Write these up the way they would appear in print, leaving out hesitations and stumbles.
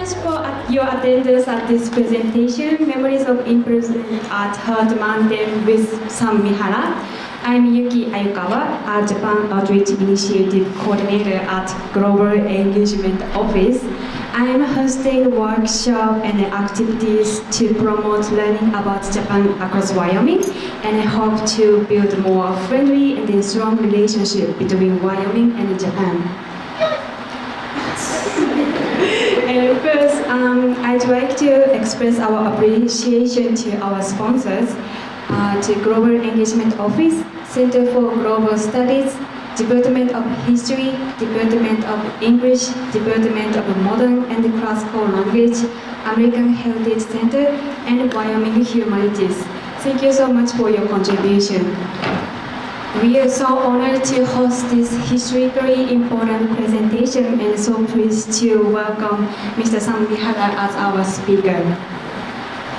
much for your attendance at this presentation, Memories of Imprisonment at Heart Mountain with Sam Mihara. I'm Yuki Ayukawa, a Japan Outreach Initiative Coordinator at Global Engagement Office. I'm hosting workshops and activities to promote learning about Japan across Wyoming, and I hope to build more friendly and strong relationship between Wyoming and Japan. And first, I'd like to express our appreciation to our sponsors, to Global Engagement Office, Center for Global Studies, Department of History, Department of English, Department of Modern and Classical Language, American Heritage Center, and Wyoming Humanities. Thank you so much for your contribution. We are so honored to host this historically important presentation and so pleased to welcome Mr. Sam Mihara as our speaker.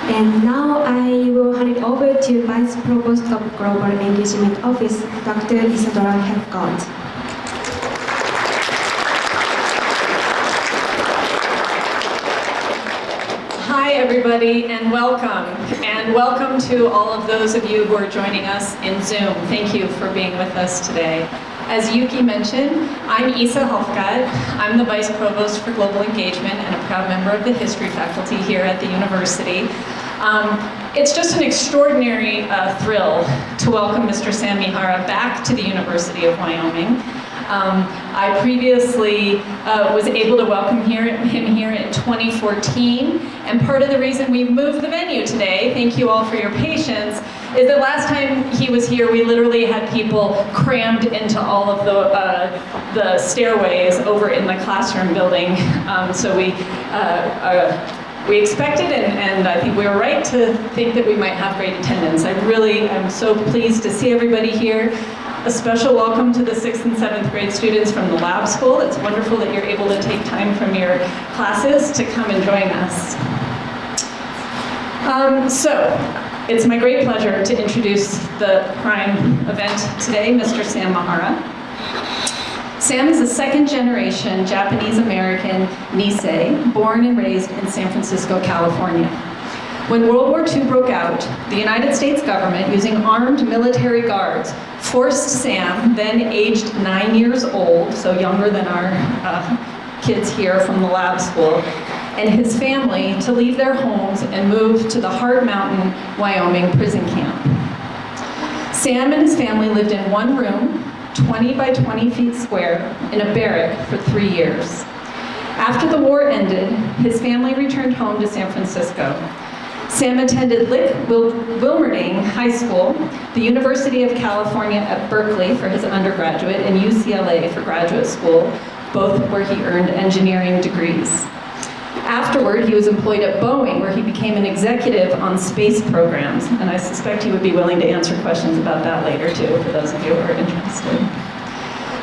And now I will hand it over to Vice Provost of Global Engagement Office, Dr. Isadora Helfgott. Hi everybody, and welcome. And welcome to all of those of you who are joining us in Zoom. Thank you for being with us today. As Yuki mentioned, I'm Isa Helfgott. I'm the Vice Provost for Global Engagement and a proud member of the History faculty here at the university. It's just an extraordinary thrill to welcome Mr. Sam Mihara back to the University of Wyoming. I previously was able to welcome him here in 2014, and part of the reason we moved the venue today, thank you all for your patience, is that last time he was here we literally had people crammed into all of the stairways over in the classroom building, so we expected, and I think we were right to think that we might have great attendance. I'm so pleased to see everybody here. A special welcome to the 6th and 7th grade students from the lab school. It's wonderful that you're able to take time from your classes to come and join us. So, it's my great pleasure to introduce the prime event today, Mr. Sam Mihara. Sam is a second-generation Japanese-American Nisei, born and raised in San Francisco, California. When World War II broke out, the United States government, using armed military guards, forced Sam, then aged 9 years old, so younger than our kids here from the lab school, and his family to leave their homes and move to the Hard Mountain, Wyoming prison camp. Sam and his family lived in one room, 20 by 20 feet square, in a barrack for 3 years. After the war ended, his family returned home to San Francisco. Sam attended Lick Wilmerding High School, the University of California at Berkeley for his undergraduate, and UCLA for graduate school, both where he earned engineering degrees. Afterward, he was employed at Boeing, where he became an executive on space programs, and I suspect he would be willing to answer questions about that later too, for those of you who are interested.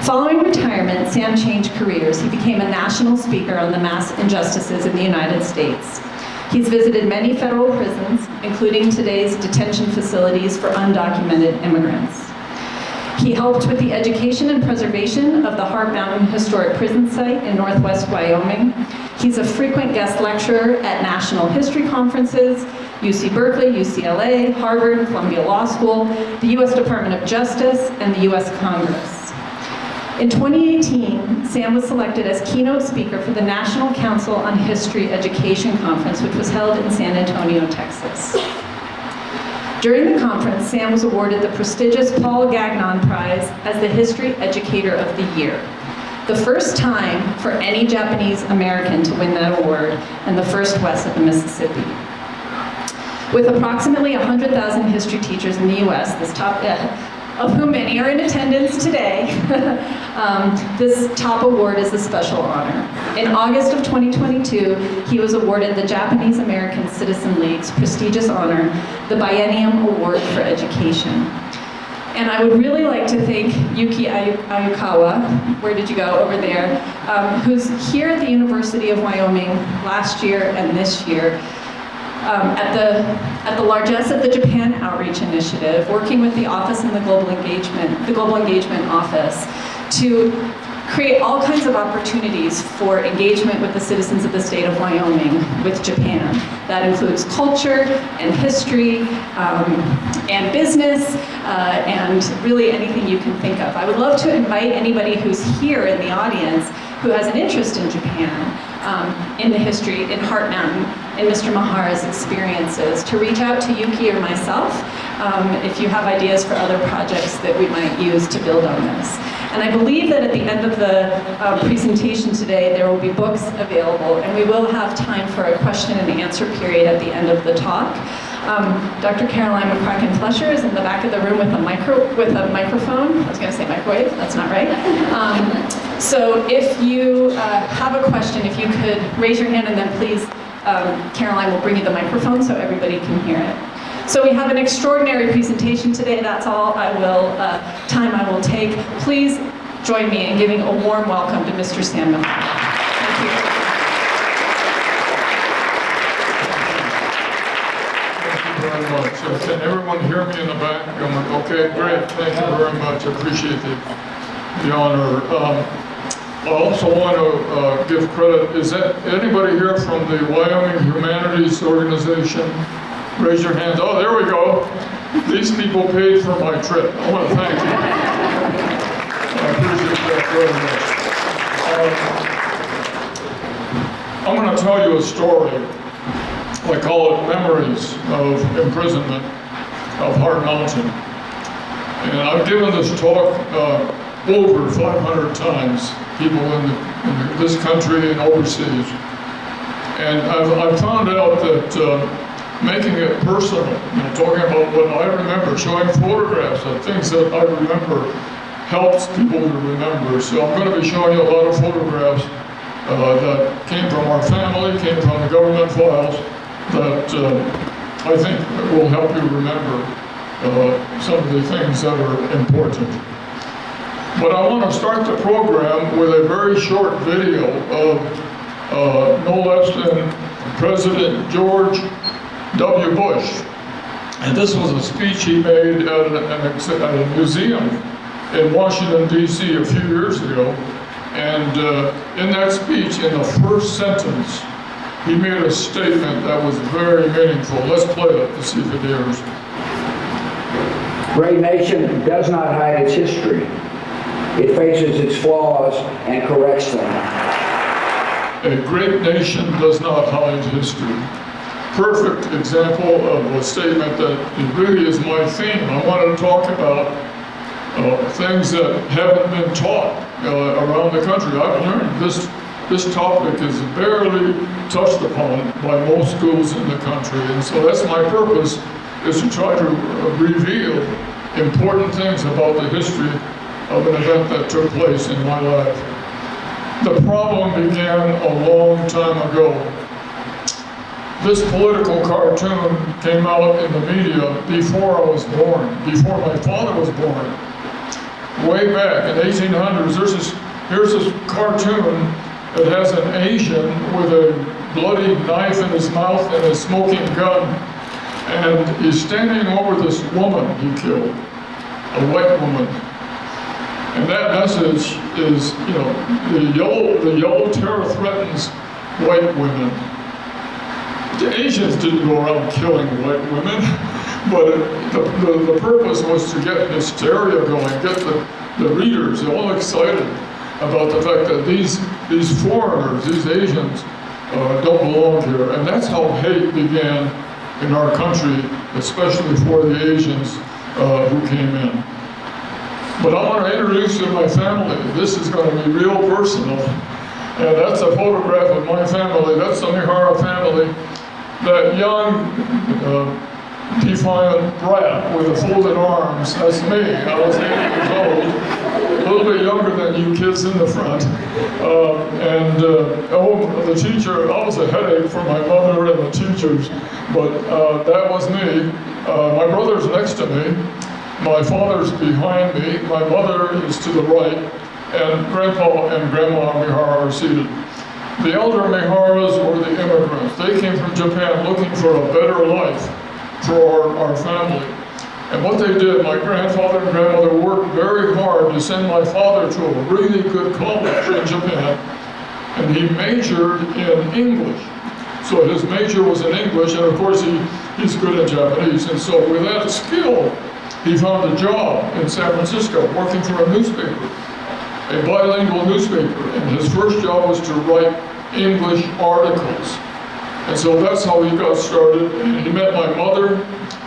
Following retirement, Sam changed careers. He became a national speaker on the mass injustices in the United States. He's visited many federal prisons, including today's detention facilities for undocumented immigrants. He helped with the education and preservation of the Hard Mountain Historic Prison Site in Northwest Wyoming. He's a frequent guest lecturer at national history conferences, UC Berkeley, UCLA, Harvard, Columbia Law School, the US Department of Justice, and the US Congress. In 2018, Sam was selected as keynote speaker for the National Council on History Education Conference, which was held in San Antonio, Texas. During the conference, Sam was awarded the prestigious Paul Gagnon Prize as the History Educator of the Year, the first time for any Japanese American to win that award, and the first west of the Mississippi. With approximately 100,000 history teachers in the US, of whom many are in attendance today, this top award is a special honor. In August of 2022, he was awarded the Japanese American Citizen League's prestigious honor, the Biennium Award for Education. And I would really like to thank Yuki Ayukawa, where did you go, over there, who's here at the University of Wyoming last year and this year, at the largesse of the Japan Outreach Initiative, working with the Office and the Global Engagement Office to create all kinds of opportunities for engagement with the citizens of the state of Wyoming with Japan. That includes culture and history and business and really anything you can think of. I would love to invite anybody who's here in the audience who has an interest in Japan, in the history, in Heart Mountain, in Mr. Mihara's experiences, to reach out to Yuki or myself if you have ideas for other projects that we might use to build on this. And I believe that at the end of the presentation today, there will be books available, and we will have time for a question and answer period at the end of the talk. Dr. Caroline McCracken-Flesher is in the back of the room with a microphone. I was going to say microwave, that's not right. So if you have a question, if you could raise your hand, and then please, Caroline will bring you the microphone so everybody can hear it. So we have an extraordinary presentation today. That's all time I will take. Please join me in giving a warm welcome to Mr. Sam Mihara. Thank you. Very much. Can everyone hear me in the back? Okay, great. Thank you very much. I appreciate the honor. I also want to give credit. Is that anybody here from the Wyoming Humanities Organization? Raise your hands. Oh, there we go. These people paid for my trip. I want to thank you. I appreciate that very much. I'm going to tell you a story. I call it Memories of Imprisonment of Heart Mountain. And I've given this talk over 500 times, people in this country and overseas. And I've found out that making it personal, talking about what I remember, showing photographs of things that I remember helps people to remember. So I'm going to be showing you a lot of photographs that came from our family, came from the government files, that I think will help you remember some of the things that are important. But I want to start the program with a very short video of no less than President George W. Bush. And this was a speech he made at a museum in Washington, D.C. a few years ago. And in that speech, in the first sentence, he made a statement that was very meaningful. Let's play it to see if it airs. Great nation does not hide its history. It faces its flaws and corrects them. A great nation does not hide history. Perfect example of a statement that it really is my theme. I want to talk about things that haven't been taught around the country. I've learned this topic is barely touched upon by most schools in the country, and so that's my purpose, is to try to reveal important things about the history of an event that took place in my life. The problem began a long time ago. This political cartoon came out in the media before I was born, before my father was born. Way back in the 1800s, here's this cartoon that has an Asian with a bloody knife in his mouth and a smoking gun. And he's standing over this woman he killed, a white woman. And that message is, the yellow terror threatens white women. The Asians didn't go around killing white women, but the purpose was to get hysteria going, get the readers all excited about the fact that these foreigners, these Asians, don't belong here. And that's how hate began in our country, especially for the Asians who came in. But I want to introduce you to my family. This is going to be real personal. And that's a photograph of my family. That's the Mihara family. That young, defiant brat with the folded arms, that's me. I was 8 years old, a little bit younger than you kids in the front. The teacher, I was a headache for my mother and the teachers, but that was me. My brother's next to me. My father's behind me. My mother is to the right, and Grandpa and Grandma Mihara are seated. The elder Miharas were the immigrants. They came from Japan looking for a better life for our family. And what they did, my grandfather and grandmother worked very hard to send my father to a really good college in Japan, and he majored in English. So his major was in English, and of course he's good at Japanese. And so with that skill, he found a job in San Francisco working for a newspaper, a bilingual newspaper. And his first job was to write English articles. And so that's how he got started. And he met my mother,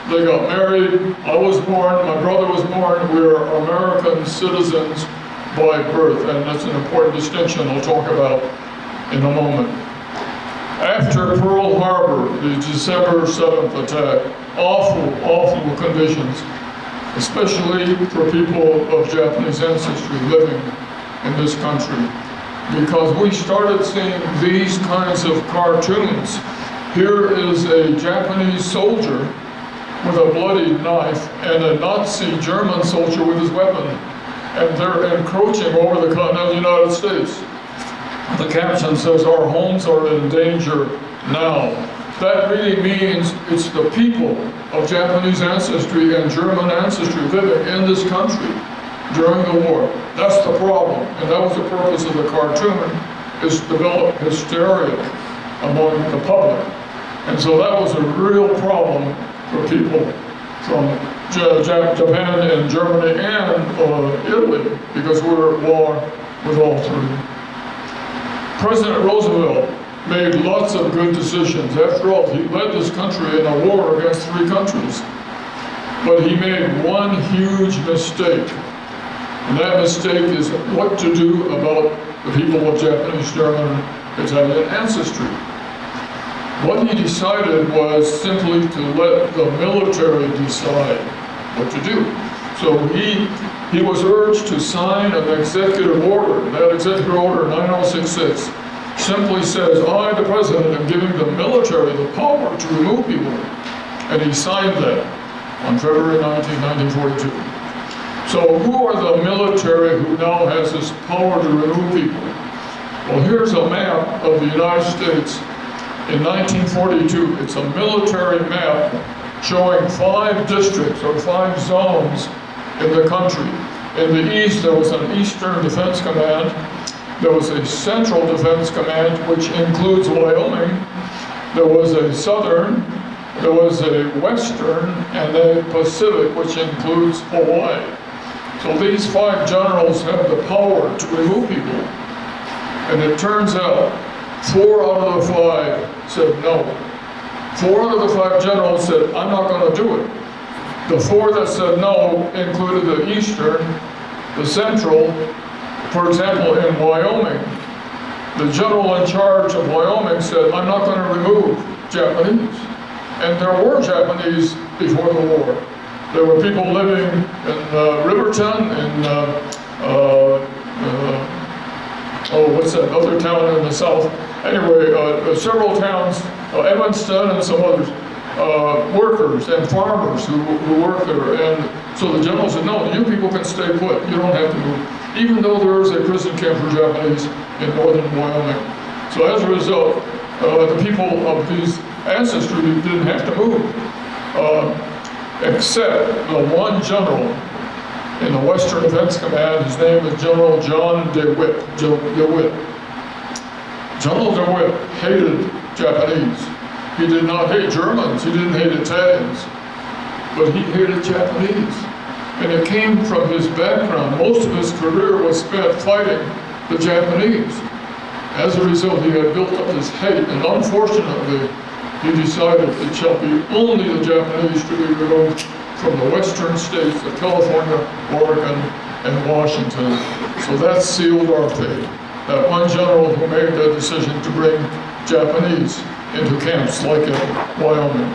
they got married, I was born, my brother was born. We're American citizens by birth, and that's an important distinction I'll talk about in a moment. After Pearl Harbor, the December 7th attack, awful conditions, especially for people of Japanese ancestry living in this country, because we started seeing these kinds of cartoons. Here is a Japanese soldier with a bloody knife and a Nazi German soldier with his weapon, and they're encroaching over the continent of the United States. The caption says, "Our homes are in danger now." That really means it's the people of Japanese ancestry and German ancestry living in this country during the war. That's the problem, and that was the purpose of the cartoon, is to develop hysteria among the public. And so that was a real problem for people from Japan and Germany and Italy, because we were at war with all three. President Roosevelt made lots of good decisions. After all, he led this country in a war against three countries. But he made one huge mistake. And that mistake is what to do about the people of Japanese, German, Italian ancestry. What he decided was simply to let the military decide what to do. So he was urged to sign an executive order. That executive order, 9066, simply says, "I, the president, am giving the military the power to remove people." And he signed that on February 19, 1942. So who are the military who now has this power to remove people? Well, here's a map of the United States in 1942. It's a military map showing 5 districts or 5 zones in the country. In the east, there was an Eastern Defense Command. There was a Central Defense Command, which includes Wyoming. There was a Southern, there was a Western, and a Pacific, which includes Hawaii. So these 5 generals have the power to remove people. And it turns out 4 out of the 5 said no. 4 out of the 5 generals said, "I'm not going to do it." The 4 that said no included the Eastern, the Central. For example, in Wyoming, the general in charge of Wyoming said, "I'm not going to remove Japanese." And there were Japanese before the war. There were people living in Riverton, in what's that other town in the south? Anyway, several towns, Evanston and some others, workers and farmers who work there. And so the general said, "No, you people can stay put. You don't have to move," even though there is a prison camp for Japanese in northern Wyoming. So as a result, the people of these ancestry didn't have to move, except the one general in the Western Defense Command. His name is General John DeWitt. General DeWitt hated Japanese. He did not hate Germans, he didn't hate Italians, but he hated Japanese. And it came from his background. Most of his career was spent fighting the Japanese. As a result, he had built up this hate, and unfortunately, he decided it shall be only the Japanese to be removed from the western states of California, Oregon, and Washington. So that sealed our fate. That one general who made the decision to bring Japanese into camps like in Wyoming.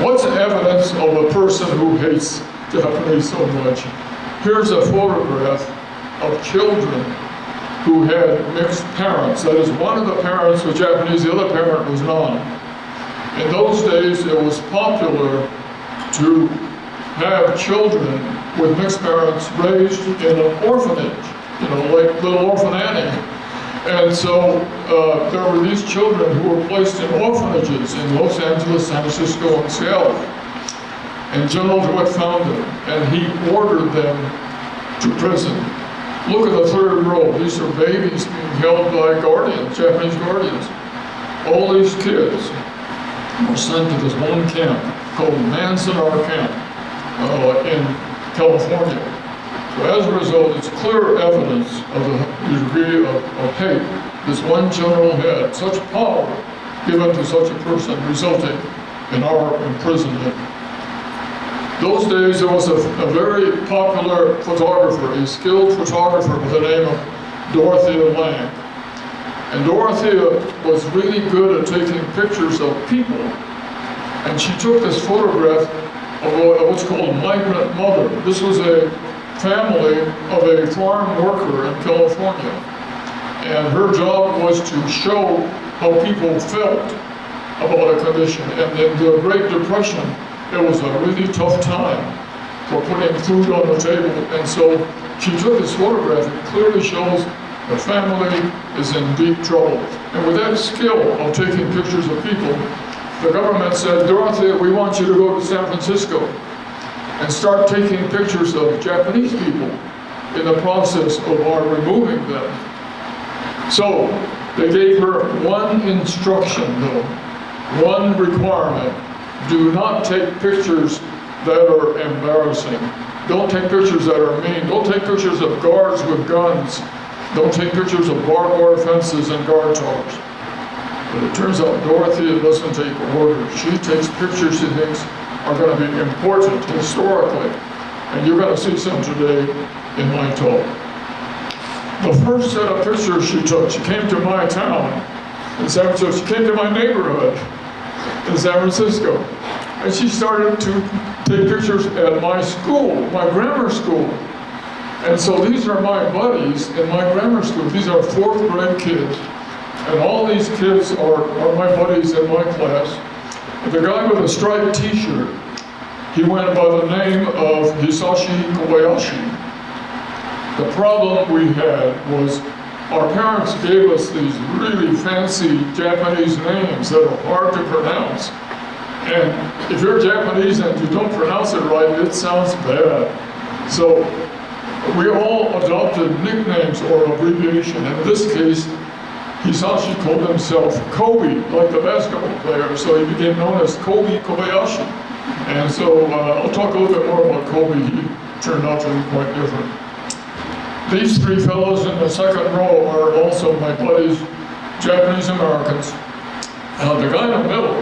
What's evidence of a person who hates Japanese so much? Here's a photograph of children who had mixed parents. That is, one of the parents was Japanese, the other parent was non. In those days, it was popular to have children with mixed parents raised in an orphanage, like Little Orphan Annie. And so there were these children who were placed in orphanages in Los Angeles, San Francisco, and Seattle. And General DeWitt found them, and he ordered them to prison. Look at the third row. These are babies being held by guardians, Japanese guardians. All these kids were sent to this one camp called Manzanar Camp in California. So as a result, it's clear evidence of the degree of hate this one general had, such power given to such a person, resulting in our imprisonment. Those days, there was a very popular photographer, a skilled photographer by the name of Dorothea Lange. And Dorothea was really good at taking pictures of people. And she took this photograph of what's called a migrant mother. This was a family of a farm worker in California. And her job was to show how people felt about a condition. And in the Great Depression, it was a really tough time for putting food on the table. And so she took this photograph. It clearly shows the family is in deep trouble. And with that skill of taking pictures of people, the government said, Dorothea, we want you to go to San Francisco and start taking pictures of Japanese people in the process of our removing them. So they gave her one instruction though, one requirement. Do not take pictures that are embarrassing. Don't take pictures that are mean. Don't take pictures of guards with guns. Don't take pictures of barbed wire fences and guard towers. But it turns out Dorothea doesn't take orders. She takes pictures she thinks are going to be important historically. And you're going to see some today in my talk. The first set of pictures she took, she came to my town in San Francisco. She came to my neighborhood in San Francisco. And she started to take pictures at my school, my grammar school. And so these are my buddies in my grammar school. These are fourth grade kids. And all these kids are my buddies in my class. The guy with a striped t-shirt, he went by the name of Hisashi Kobayashi. The problem we had was our parents gave us these really fancy Japanese names that are hard to pronounce. And if you're Japanese and you don't pronounce it right, it sounds bad. So we all adopted nicknames or abbreviation. In this case, Hisashi called himself Kobe, like the basketball player, so he became known as Kobe Kobayashi. And so I'll talk a little bit more about Kobe. He turned out to be quite different. These three fellows in the second row are also my buddies, Japanese Americans. The guy in the middle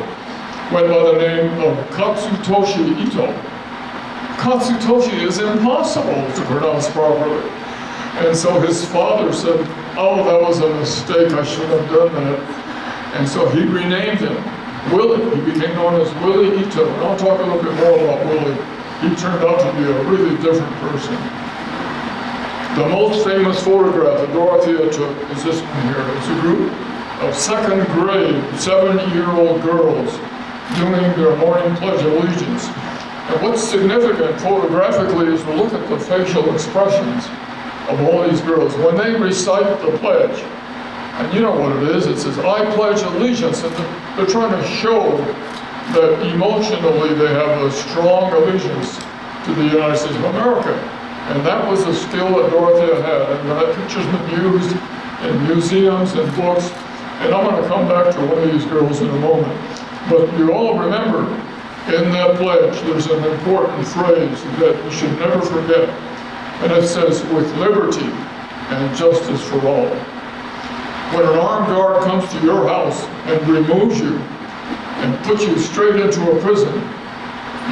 went by the name of Katsutoshi Ito. Katsutoshi is impossible to pronounce properly. And so his father said, oh, that was a mistake, I shouldn't have done that. And so he renamed him Willie. He became known as Willie Ito. And I'll talk a little bit more about Willie. He turned out to be a really different person. The most famous photograph that Dorothea took is this one here. It's a group of second grade, 7-year-old girls doing their morning Pledge of Allegiance. And what's significant photographically is to look at the facial expressions of all these girls. When they recite the pledge, and you know what it is, it says, I pledge allegiance, and they're trying to show that emotionally they have a strong allegiance to the United States of America. And that was a skill that Dorothea had, and that picture's been used in museums and books, and I'm going to come back to one of these girls in a moment. But you all remember, in that pledge, there's an important phrase that you should never forget. And it says, with liberty and justice for all. When an armed guard comes to your house and removes you and puts you straight into a prison,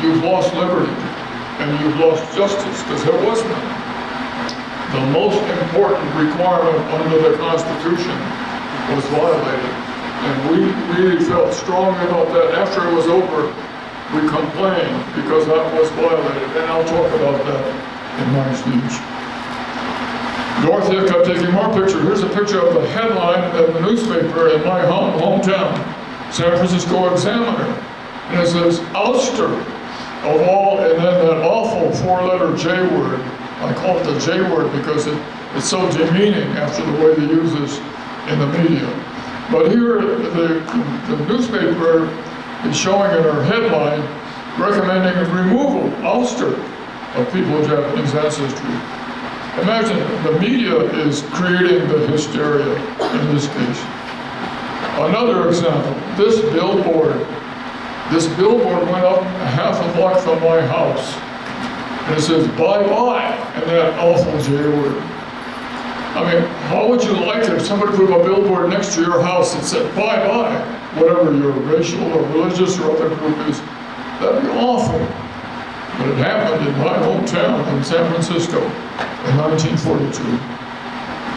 you've lost liberty and you've lost justice, because there was none. The most important requirement under the Constitution was violated. And we really felt strongly about that. After it was over, we complained because that was violated. And I'll talk about that in my speech. Dorothea kept taking more pictures. Here's a picture of the headline of the newspaper in my hometown, San Francisco Examiner. And it says, ouster of all, and then that awful 4-letter J word. I call it the J word because it's so demeaning after the way they use this in the media. But here, the newspaper is showing in her headline recommending a removal, ouster, of people of Japanese ancestry. Imagine the media is creating the hysteria in this case. Another example, this billboard went up a half a block from my house. And it says, bye-bye, and that awful J word. I mean, how would you like it if somebody put a billboard next to your house that said, bye-bye, whatever your racial or religious or other group is? That'd be awful. But it happened in my hometown in San Francisco in 1942.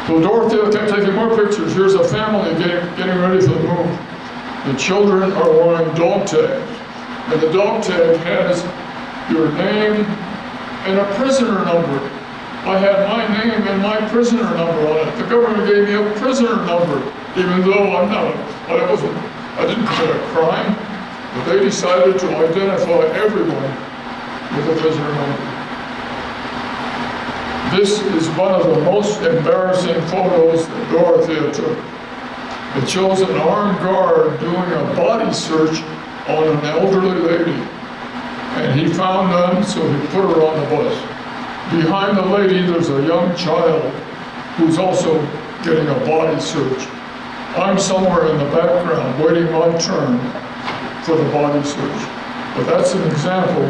So Dorothea kept taking more pictures. Here's a family getting ready for the move. The children are wearing dog tags. And the dog tag has your name and a prisoner number. I had my name and my prisoner number on it. The government gave me a prisoner number, even though I didn't commit a crime. But they decided to identify everyone with a prisoner number. This is one of the most embarrassing photos that Dorothea took. It shows an armed guard doing a body search on an elderly lady. And he found none, so he put her on the bus. Behind the lady, there's a young child who's also getting a body search. I'm somewhere in the background waiting my turn for the body search. But that's an example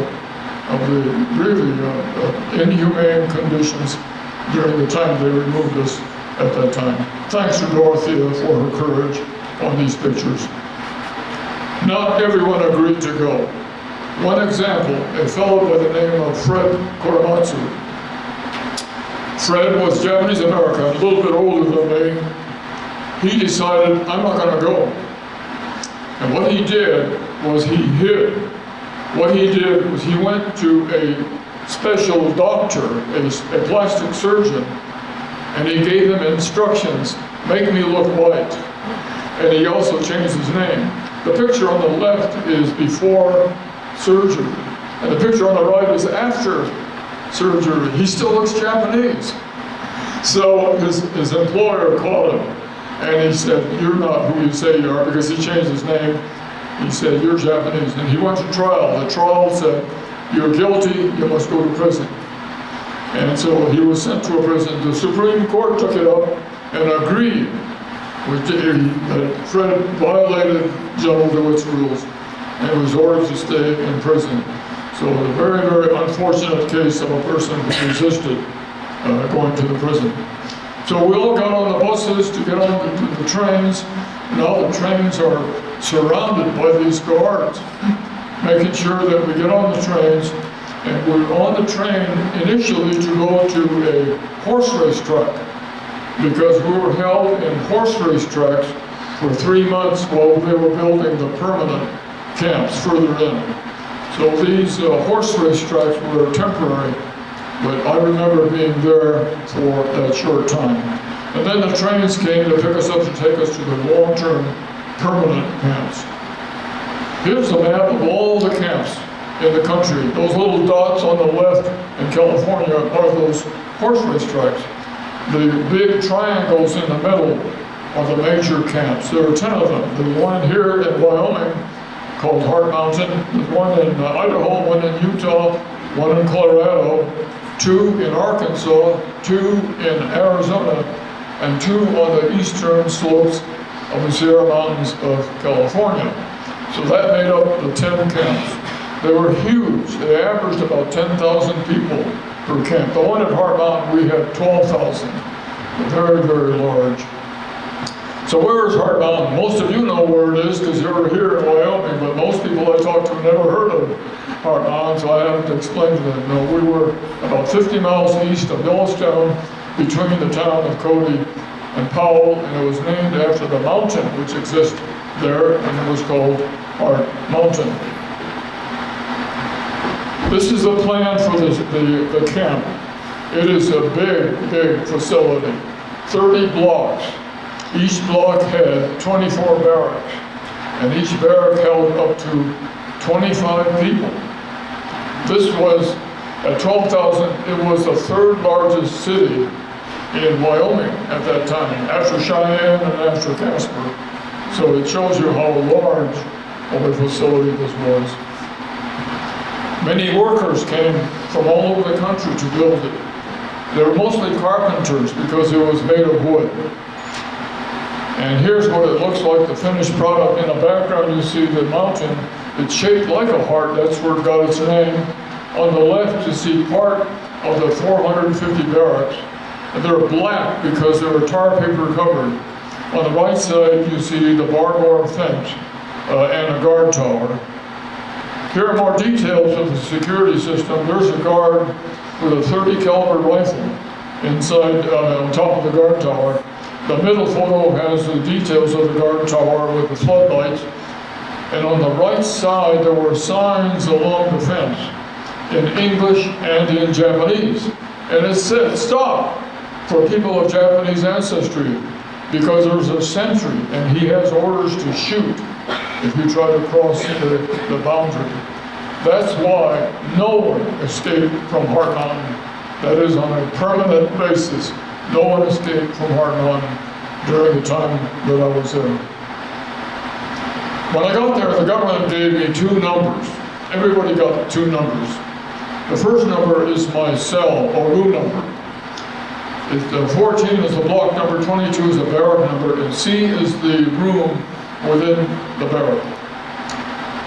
of the really inhumane conditions during the time they removed us at that time. Thanks to Dorothea for her courage on these pictures. Not everyone agreed to go. One example, a fellow by the name of Fred Korematsu. Fred was Japanese American, a little bit older than me. He decided, I'm not going to go. And what he did was he hid. What he did was he went to a special doctor, a plastic surgeon, and he gave him instructions, make me look white. And he also changed his name. The picture on the left is before surgery, and the picture on the right is after surgery. He still looks Japanese. So his employer called him, and he said, you're not who you say you are, because he changed his name. He said, you're Japanese. And he went to trial. The trial said, you're guilty, you must go to prison. And so he was sent to a prison. The Supreme Court took it up and agreed that Fred violated General DeWitt's rules and was ordered to stay in prison. So a very, very unfortunate case of a person who resisted going to the prison. So we all got on the buses to get on the trains. Now the trains are surrounded by these guards, making sure that we get on the trains. And we're on the train initially to go to a horse race track, because we were held in horse race tracks for 3 months while they were building the permanent camps further in. So these horse race tracks were temporary, but I remember being there for that short time. And then the trains came to pick us up to take us to the long-term permanent camps. Here's a map of all the camps in the country. Those little dots on the left in California are those horse race tracks. The big triangles in the middle are the major camps. There are 10 of them. There's one here in Wyoming called Heart Mountain. There's one in Idaho, one in Utah, one in Colorado, 2 in Arkansas, 2 in Arizona, and 2 on the eastern slopes of the Sierra Mountains of California. So that made up the 10 camps. They were huge. They averaged about 10,000 people per camp. The one at Heart Mountain, we had 12,000. Very, very large. So where is Heart Mountain? Most of you know where it is because you're here in Wyoming, but most people I talk to never heard of Heart Mountain, so I have to explain to them. No, we were about 50 miles east of Yellowstone, between the town of Cody and Powell, and it was named after the mountain which exists there, and it was called Heart Mountain. This is the plan for the camp. It is a big, big facility, 30 blocks. Each block had 24 barracks, and each barrack held up to 25 people. This was, at 12,000, it was the 3rd largest city in Wyoming at that time, after Cheyenne and after Casper. So it shows you how large of a facility this was. Many workers came from all over the country to build it. They were mostly carpenters because it was made of wood. And here's what it looks like, the finished product. In the background, you see the mountain. It's shaped like a heart. That's where it got its name. On the left, you see part of the 450 barracks. And they're black because they were tar paper covered. On the right side, you see the barbed wire fence and a guard tower. Here are more details of the security system. There's a guard with a 30 caliber rifle inside, on top of the guard tower. The middle photo has the details of the guard tower with the floodlights. And on the right side, there were signs along the fence in English and in Japanese. And it said, "Stop," for people of Japanese ancestry, because there's a sentry and he has orders to shoot if you try to cross the boundary. That's why no one escaped from Heart Mountain. That is on a permanent basis. No one escaped from Heart Mountain during the time that I was there. When I got there, the government gave me two numbers. Everybody got two numbers. The first number is my cell or room number. 14 is the block number, 22 is the barrack number, and C is the room within the barrack.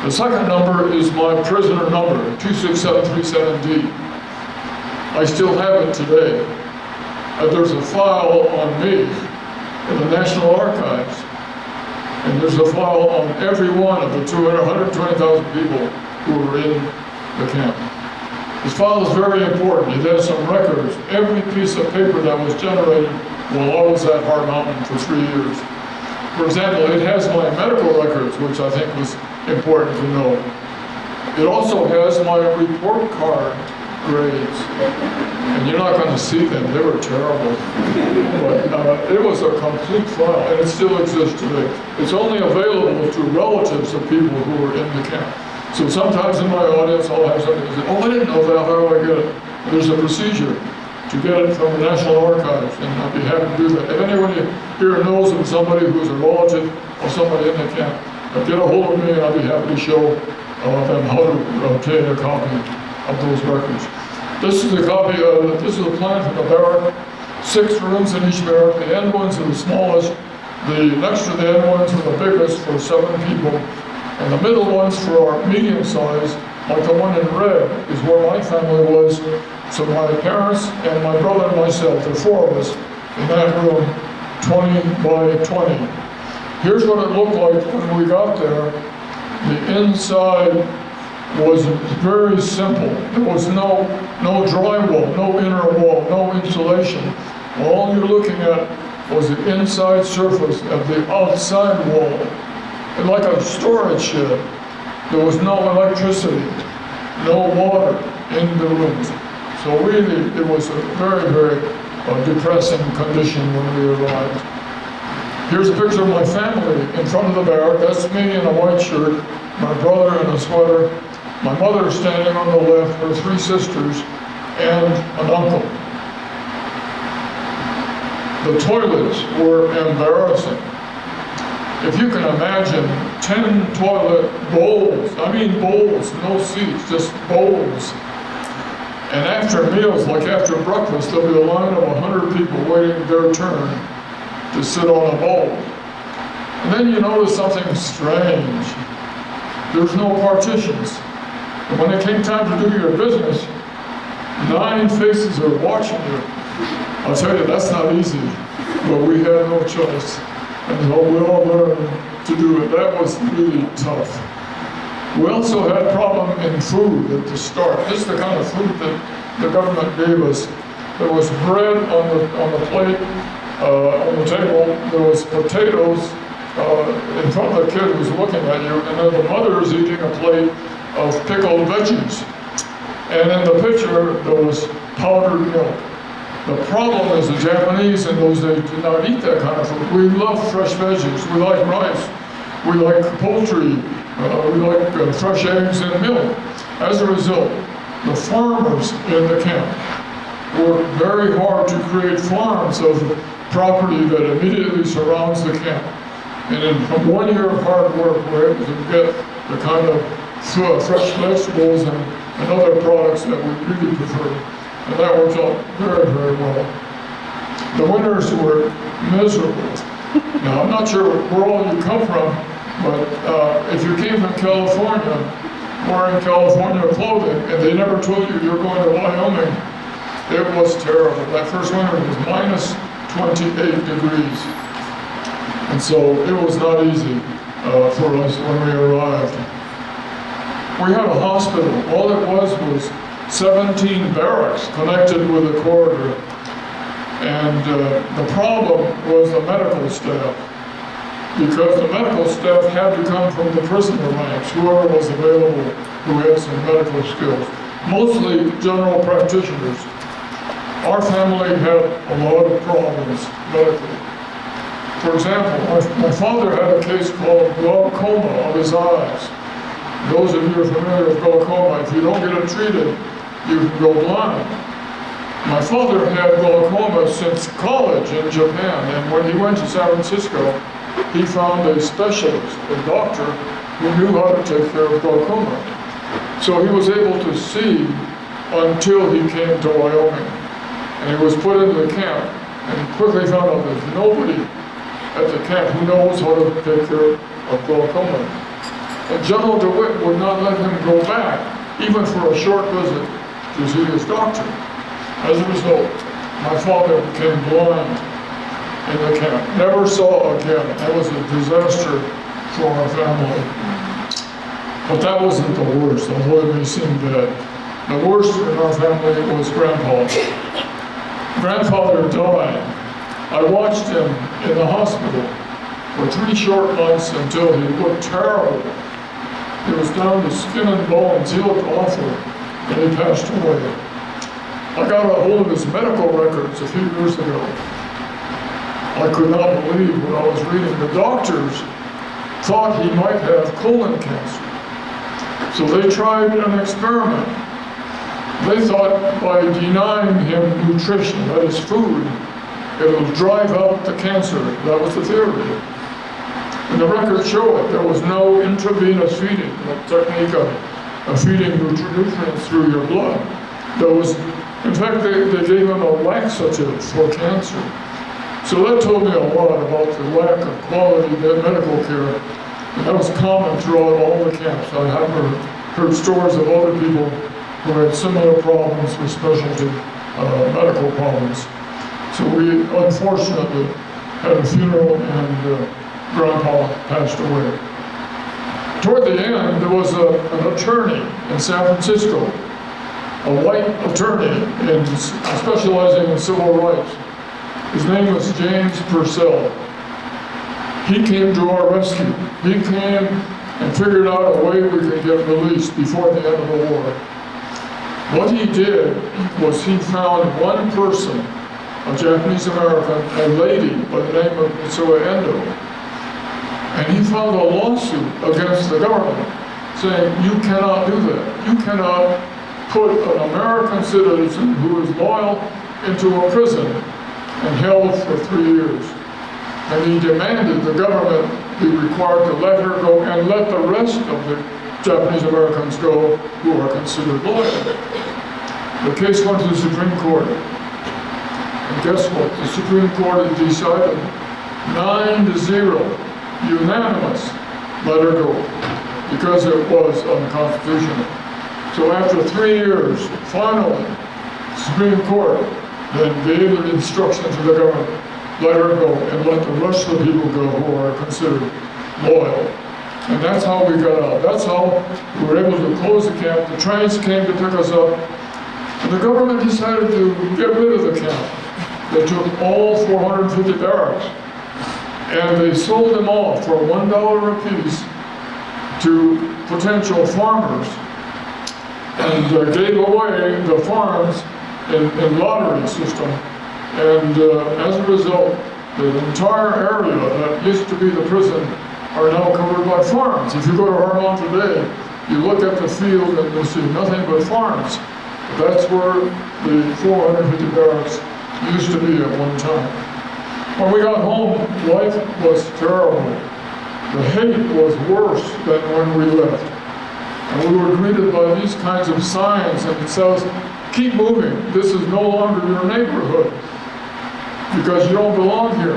The second number is my prisoner number, 26737D. I still have it today. There's a file on me in the National Archives, and there's a file on every one of the 120,000 people who were in the camp. This file is very important. It has some records. Every piece of paper that was generated while I was at Heart Mountain for 3 years. For example, it has my medical records, which I think was important to know. It also has my report card grades. And you're not going to see them. They were terrible. But it was a complete file, and it still exists today. It's only available to relatives of people who were in the camp. So sometimes in my audience, I'll have somebody say, "Oh, I didn't know that, how do I get it?" There's a procedure to get it from the National Archives, and I'll be happy to do that. If anybody here knows of somebody who's a relative of somebody in the camp, get a hold of me and I'll be happy to show them how to obtain a copy of those records. This is a copy of, this is a plan for the barrack. 6 rooms in each barrack. The end ones are the smallest. The next to the end ones are the biggest for 7 people. And the middle ones for our medium size, like the one in red, is where my family was. So my parents and my brother and myself, there are 4 of us in that room, 20 by 20. Here's what it looked like when we got there. The inside was very simple. There was no drywall, no inner wall, no insulation. All you're looking at was the inside surface of the outside wall. And like a storage shed, there was no electricity, no water in the rooms. So really, it was a very, very depressing condition when we arrived. Here's a picture of my family in front of the barrack. That's me in a white shirt, my brother in a sweater, my mother standing on the left, her 3 sisters, and an uncle. The toilets were embarrassing. If you can imagine 10 toilet bowls, I mean bowls, no seats, just bowls. And after meals, like after breakfast, there'll be a line of 100 people waiting their turn to sit on a bowl. And then you notice something strange. There's no partitions. And when it came time to do your business, 9 faces are watching you. I'll tell you, that's not easy, but we had no choice. And so we all learned to do it. That was really tough. We also had a problem in food at the start. This is the kind of food that the government gave us. There was bread on the plate, on the table. There was potatoes in front of the kid who's looking at you, and then the mother is eating a plate of pickled veggies. And in the pitcher, there was powdered milk. The problem is the Japanese in those days did not eat that kind of food. We love fresh veggies. We like rice. We like poultry. We like fresh eggs and milk. As a result, the farmers in the camp worked very hard to create farms of property that immediately surrounds the camp. And in 1 year of hard work, we're able to get the kind of fresh vegetables and other products that we really prefer. And that worked out very, very well. The winters were miserable. Now, I'm not sure where all you come from, but if you came from California, wearing California clothing, and they never told you you're going to Wyoming, it was terrible. That first winter was minus 28 degrees. And so it was not easy for us when we arrived. We had a hospital. All it was 17 barracks connected with a corridor. And the problem was the medical staff, because the medical staff had to come from the prisoner ranks, whoever was available who had some medical skills, mostly general practitioners. Our family had a lot of problems medically. For example, my father had a case called glaucoma of his eyes. Those of you who are familiar with glaucoma, if you don't get it treated, you can go blind. My father had glaucoma since college in Japan, and when he went to San Francisco, he found a specialist, a doctor, who knew how to take care of glaucoma. So he was able to see until he came to Wyoming. And he was put into the camp, and quickly found out there's nobody at the camp who knows how to take care of glaucoma. And General DeWitt would not let him go back, even for a short visit, to see his doctor. As a result, my father became blind in the camp. Never saw again. That was a disaster for our family. But that wasn't the worst, although it may seem bad. The worst in our family was Grandpa. Grandfather died. I watched him in the hospital for 3 short months until he looked terrible. He was down to skin and bones. He looked awful, and he passed away. I got a hold of his medical records a few years ago. I could not believe what I was reading. The doctors thought he might have colon cancer. So they tried an experiment. They thought by denying him nutrition, that is food, it'll drive out the cancer. That was the theory. And the records show it. There was no intravenous feeding, no technique of feeding nutrients through your blood. There was, in fact, they gave him a laxative for cancer. So that told me a lot about the lack of quality medical care. And that was common throughout all the camps. I have heard stories of other people who had similar problems with specialty medical problems. So we unfortunately had a funeral and Grandpa passed away. Toward the end, there was an attorney in San Francisco, a white attorney specializing in civil rights. His name was James Purcell. He came to our rescue. He came and figured out a way we could get released before the end of the war. What he did was he found one person, a Japanese American, a lady by the name of Mitsuo Endo, and he filed a lawsuit against the government saying, you cannot do that. You cannot put an American citizen who is loyal into a prison and held for 3 years. And he demanded the government be required to let her go and let the rest of the Japanese Americans go who are considered loyal. The case went to the Supreme Court. And guess what? The Supreme Court had decided 9-0, unanimous, let her go, because it was unconstitutional. So after 3 years, finally, the Supreme Court then gave the instruction to the government, let her go and let the rest of the people go who are considered loyal. And that's how we got out. That's how we were able to close the camp. The trains came to pick us up. And the government decided to get rid of the camp. They took all 450 barracks and they sold them all for $1 apiece to potential farmers and gave away the farms in lottery system. And as a result, the entire area that used to be the prison are now covered by farms. If you go to Harmon today, you look at the field and you'll see nothing but farms. That's where the 450 barracks used to be at one time. When we got home, life was terrible. The hate was worse than when we left. And we were greeted by these kinds of signs, and it says, keep moving, this is no longer your neighborhood, because you don't belong here.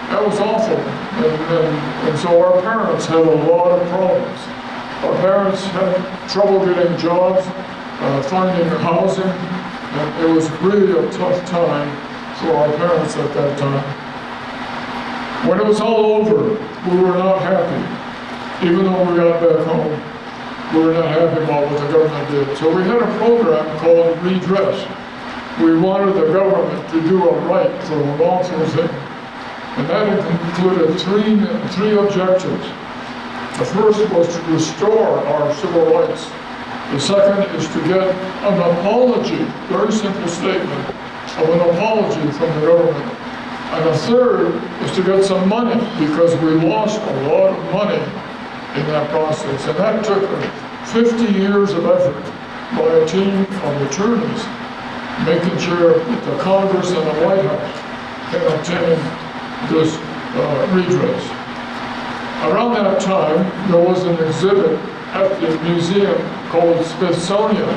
That was awful. And so our parents had a lot of problems. Our parents had trouble getting jobs, finding housing, and it was really a tough time for our parents at that time. When it was all over, we were not happy. Even though we got back home, we were not happy about what the government did. So we had a program called Redress. We wanted the government to do a right for a wrongful thing. And that included three objectives. The first was to restore our civil rights. The second is to get an apology, very simple statement, of an apology from the government. And the third is to get some money, because we lost a lot of money in that process. And that took 50 years of effort by a team of attorneys, making sure that the Congress and the White House can obtain this redress. Around that time, there was an exhibit at the museum called Smithsonian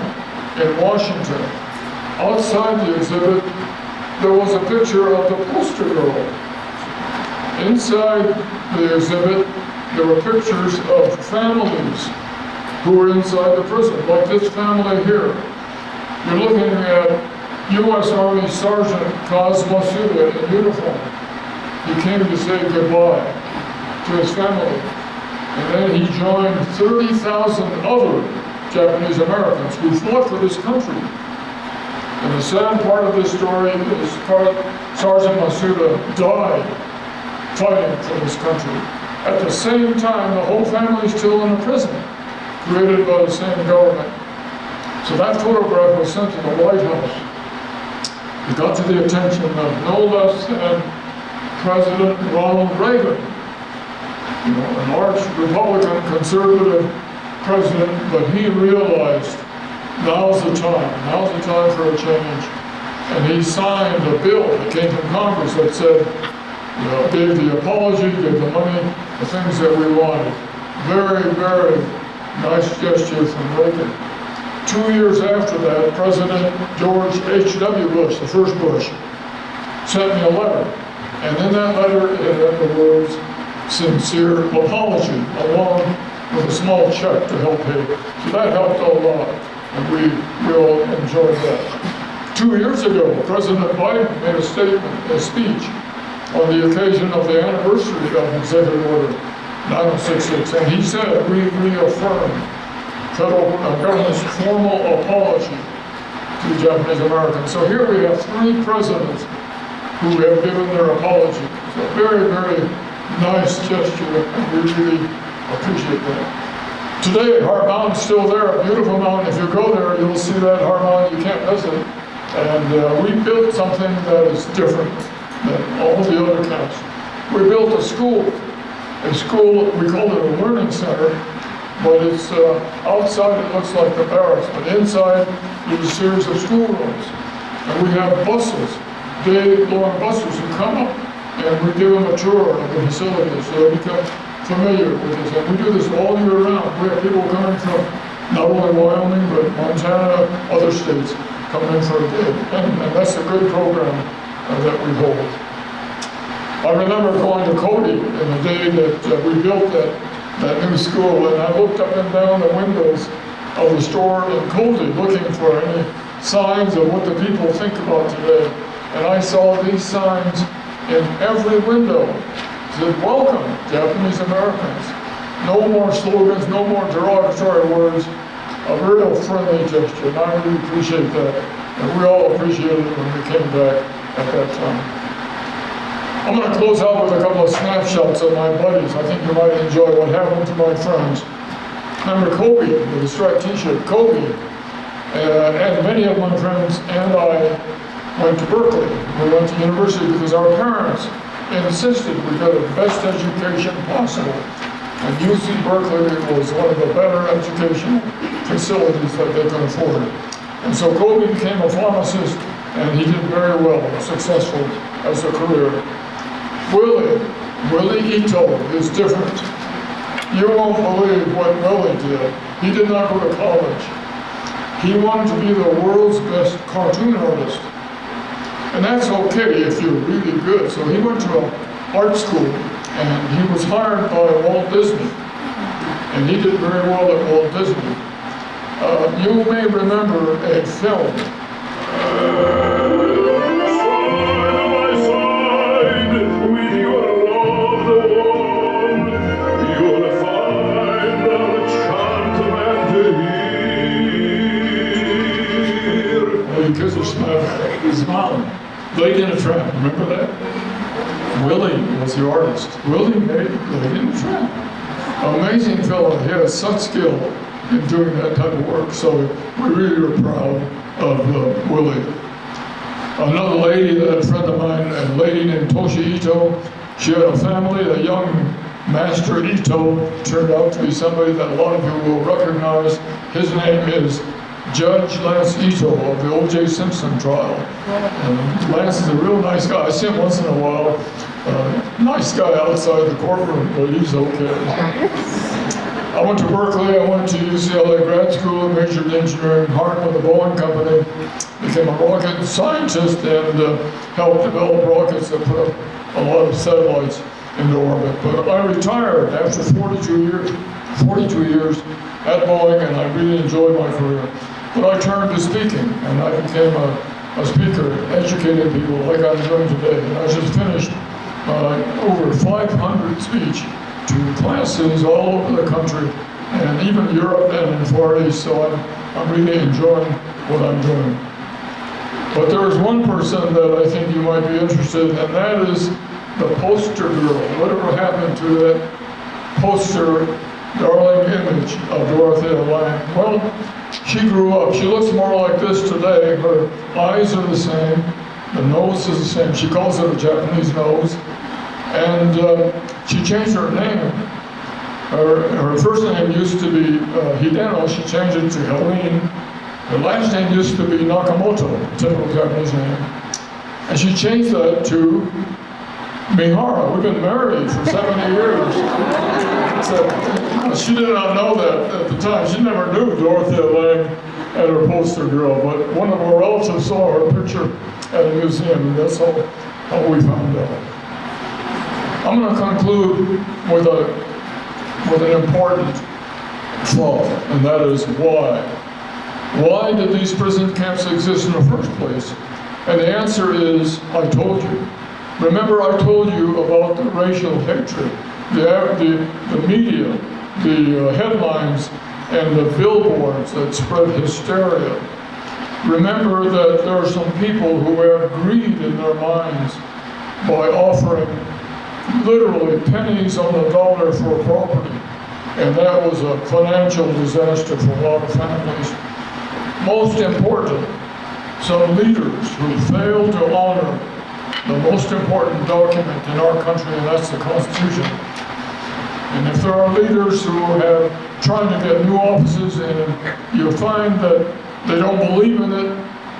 in Washington. Outside the exhibit, there was a picture of the poster girl. Inside the exhibit, there were pictures of families who were inside the prison, like this family here. You're looking at U.S. Army Sergeant Kaz Masuda in uniform. He came to say goodbye to his family. And then he joined 30,000 other Japanese Americans who fought for this country. And the sad part of this story is Sergeant Masuda died fighting for this country. At the same time, the whole family is still in a prison, created by the same government. So that photograph was sent to the White House. It got to the attention of no less than President Ronald Reagan, an arch Republican conservative president, but he realized now's the time for a change. And he signed a bill that came from Congress that said, gave the apology, gave the money, the things that we wanted. Very, very nice gesture from Reagan. 2 years after that, President George H.W. Bush, the first Bush, sent me a letter. And in that letter, it had the words, sincere apology, along with a small check to help pay. So that helped a lot, and we all enjoyed that. 2 years ago, President Biden made a speech on the occasion of the anniversary of Executive Order 9066, and he said, we reaffirm federal government's formal apology to the Japanese Americans. So here we have 3 presidents who have given their apology. So very, very nice gesture, and we really appreciate that. Today, Heart Mountain's still there, a beautiful mountain. If you go there, you'll see that Heart Mountain, you can't miss it. And we built something that is different than all the other camps. We built a school, we called it a learning center, but it's outside it looks like the barracks, but inside there's a series of schoolrooms. And we have buses, day-long buses who come up, and we give them a tour of the facilities so they become familiar with this. And we do this all year round. We have people coming from not only Wyoming, but Montana, other states, coming in for a day. And that's a good program that we hold. I remember going to Cody in the day that we built that new school, and I looked up and down the windows of the store in Cody looking for any signs of what the people think about today. And I saw these signs in every window. It said, welcome, Japanese Americans. No more slogans, no more derogatory words. A real friendly gesture, and I really appreciate that. And we all appreciated it when we came back at that time. I'm going to close out with a couple of snapshots of my buddies. I think you might enjoy what happened to my friends. Remember Kobe, with the striped t-shirt, Kobe, and many of my friends and I went to Berkeley. We went to university because our parents insisted we get the best education possible. And UC Berkeley was one of the better educational facilities that they could afford. And so Kobe became a pharmacist, and he did very well, successful as a career. Willie Ito is different. You won't believe what Willie did. He did not go to college. He wanted to be the world's best cartoon artist. And that's okay if you're really good. So he went to an art school, and he was hired by Walt Disney. And he did very well at Walt Disney. You may remember a film. Because of smiling. Lady in a Tramp, remember that? Willie was the artist. Willie made Lady in a Tramp. Amazing fellow. He has such skill in doing that type of work, so we really are proud of Willie. Another lady, a friend of mine, a lady named Toshi Ito, she had a family. A young Master Ito turned out to be somebody that a lot of you will recognize. His name is Judge Lance Ito of the O.J. Simpson trial. Lance is a real nice guy. I see him once in a while. Nice guy outside the courtroom, but he's okay. I went to Berkeley, I went to UCLA grad school, majored in engineering, Harvard with the Boeing Company, became a rocket scientist, and helped develop rockets that put up a lot of satellites into orbit. But I retired after 42 years at Boeing, and I really enjoyed my career. But I turned to speaking, and I became a speaker, educating people like I'm doing today. And I just finished over 500 speech to classes all over the country, and even Europe and in Far East, so I'm really enjoying what I'm doing. But there is one person that I think you might be interested in, and that is the poster girl. Whatever happened to that poster darling image of Dorothea Lange? Well, she grew up. She looks more like this today. Her eyes are the same. The nose is the same. She calls it a Japanese nose. And she changed her name. Her first name used to be Hideno. She changed it to Helene. Her last name used to be Nakamoto, typical Japanese name. And she changed that to Mihara. We've been married for 70 years. So, she did not know that at the time. She never knew Dorothea Lange and her poster girl, but one of our relatives saw her picture at a museum, and that's how we found out. I'm going to conclude with an important thought, and that is why. Why did these prison camps exist in the first place? And the answer is, I told you. Remember I told you about the racial hatred, the media, the headlines, and the billboards that spread hysteria. Remember that there are some people who have greed in their minds by offering literally pennies on the dollar for property. And that was a financial disaster for a lot of families. Most important, some leaders who failed to honor the most important document in our country, and that's the Constitution. And if there are leaders who have trying to get new offices and you find that they don't believe in it,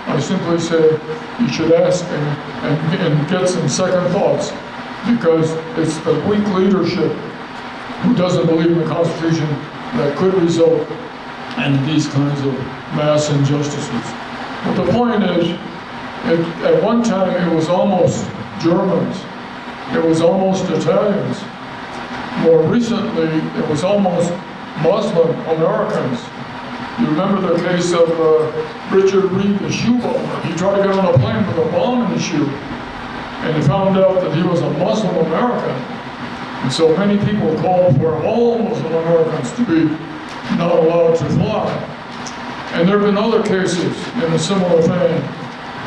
I simply say you should ask and get some second thoughts, because it's the weak leadership who doesn't believe in the Constitution that could result in these kinds of mass injustices. But the point is, at one time it was almost Germans, it was almost Italians. More recently, it was almost Muslim Americans. You remember the case of Richard Reed, the shoe bomber. He tried to get on a plane with a bomb in his shoe, and he found out that he was a Muslim American. And so many people called for all Muslim Americans to be not allowed to fly. And there have been other cases in a similar vein.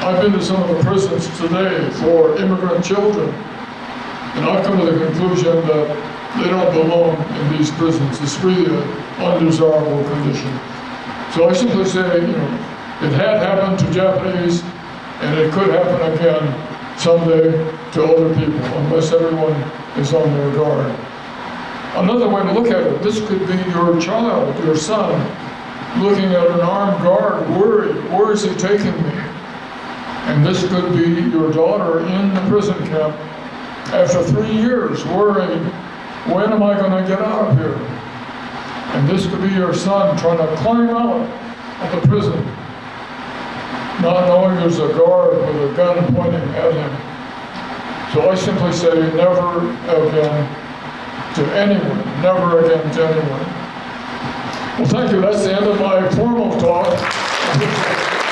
I've been to some of the prisons today for immigrant children, and I've come to the conclusion that they don't belong in these prisons. It's really an undesirable condition. So I simply say, it had happened to Japanese, and it could happen again someday to other people, unless everyone is on their guard. Another way to look at it, this could be your child, your son, looking at an armed guard, worried, where is he taking me? And this could be your daughter in the prison camp after 3 years, worried, when am I going to get out of here? And And this could be your son trying to climb out of the prison, not knowing there's a guard with a gun pointing at him. So I simply say never again to anyone, never again to anyone. Well, thank you. That's the end of my formal talk.